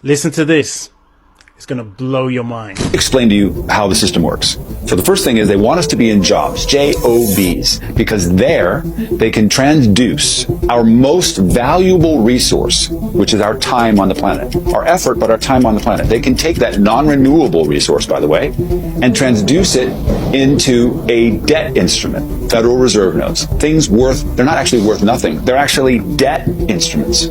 Listen to this. It's going to blow your mind. Explain to you how the system works. So the first thing is they want us to be in jobs, J-O-Bs, because there they can transduce our most valuable resource, which is our time on the planet. Our effort, but our time on the planet. They can take that non-renewable resource, by the way, and transduce it into a debt instrument, Federal Reserve notes. Things they're not actually worth nothing. They're actually debt instruments.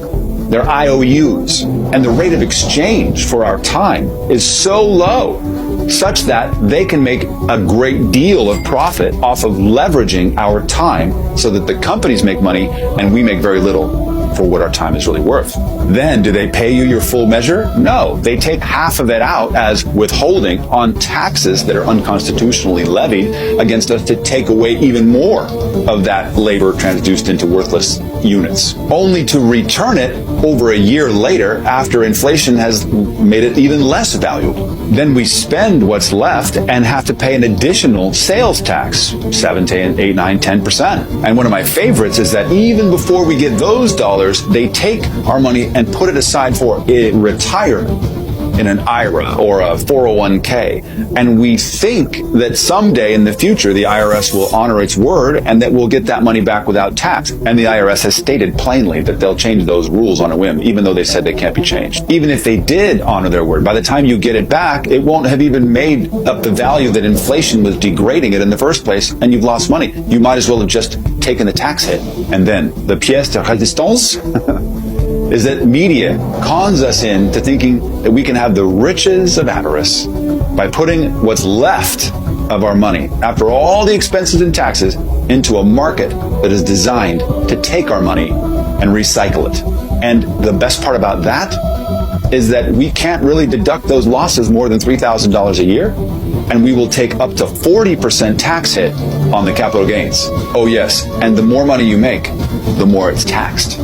They're IOUs. And the rate of exchange for our time is so low, such that they can make a great deal of profit off of leveraging our time so that the companies make money and we make very little for what our time is really worth. Then, do they pay you your full measure? No. They take half of it out as withholding on taxes that are unconstitutionally levied against us to take away even more of that labor transduced into worthless units, only to return it over a year later after inflation has made it even less valuable. Then we spend what's left and have to pay an additional sales tax, 7 to 8, 9, 10%. And one of my favorites is that even before we get those dollars, they take our money and put it aside for a retirement in an IRA or a 401k. And we think that someday in the future, the IRS will honor its word and that we'll get that money back without tax. And the IRS has stated plainly that they'll change those rules on a whim, even though they said they can't be changed. Even if they did honor their word, by the time you get it back, it won't have even made up the value that inflation was degrading it in the first place, and you've lost money. You might as well have just taken the tax hit. And then the pièce de résistance is that media cons us into thinking that we can have the riches of avarice by putting what's left of our money, after all the expenses and taxes, into a market that is designed to take our money and recycle it. And the best part about that is that we can't really deduct those losses more than $3,000 a year, and we will take up to 40% tax hit on the capital gains. Oh yes, and the more money you make, the more it's taxed.